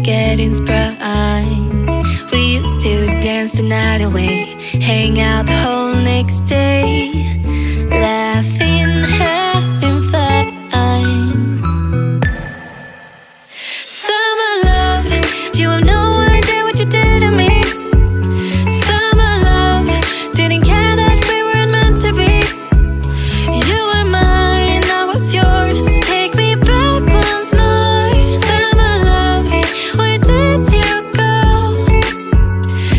getting sprung. We used to dance the night away, hang out the whole next day, laughing, having fun. Summer love, you have no idea what you did to me. Summer love, didn't care that we weren't meant to be. You were mine, I was yours. Take me back once more. Summer love, where did you go?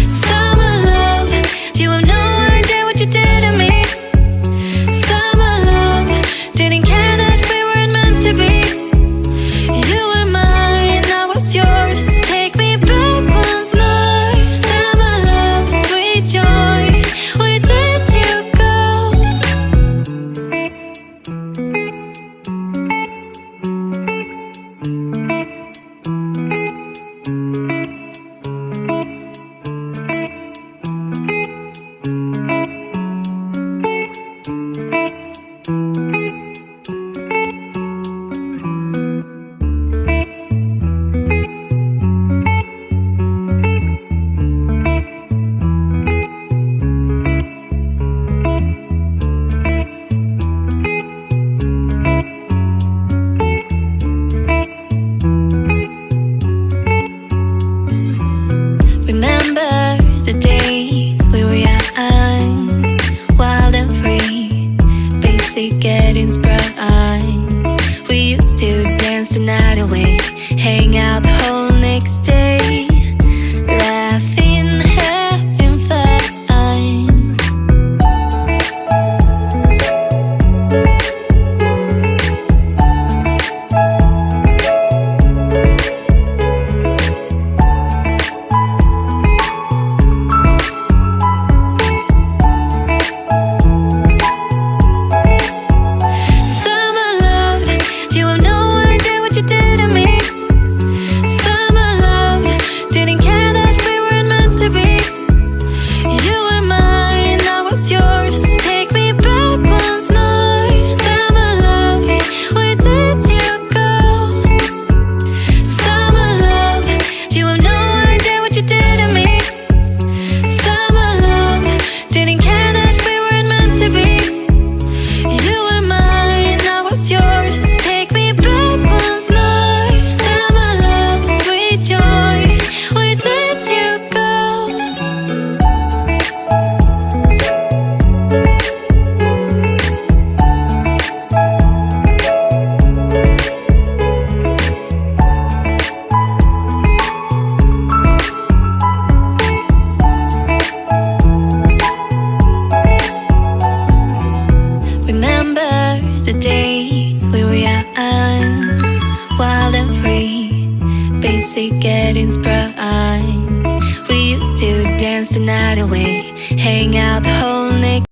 Summer love, you have no idea what you did to me. Summer love, didn't care that we weren't meant to be. You were mine, I was yours. Take me back once more. Summer love, sweet joy, where did you go? Remember the days we were young, wild and free, basic getting sprung. We used to dance the night away, hang out the whole next day, laughing, having fun. Summer love, you have no idea what you did to me. Summer love, didn't care that we weren't meant to be. You were mine, I was yours. Take me back once more. Summer love, where did you go? Summer love, you have no idea what you did to me. Summer love, didn't care that we weren't meant to be. You were mine, I was yours. Take me back once more. Summer love, sweet joy, where did you go? Remember the days we were young, wild and free, basic getting sprung. We used to dance the night away, hang out the whole next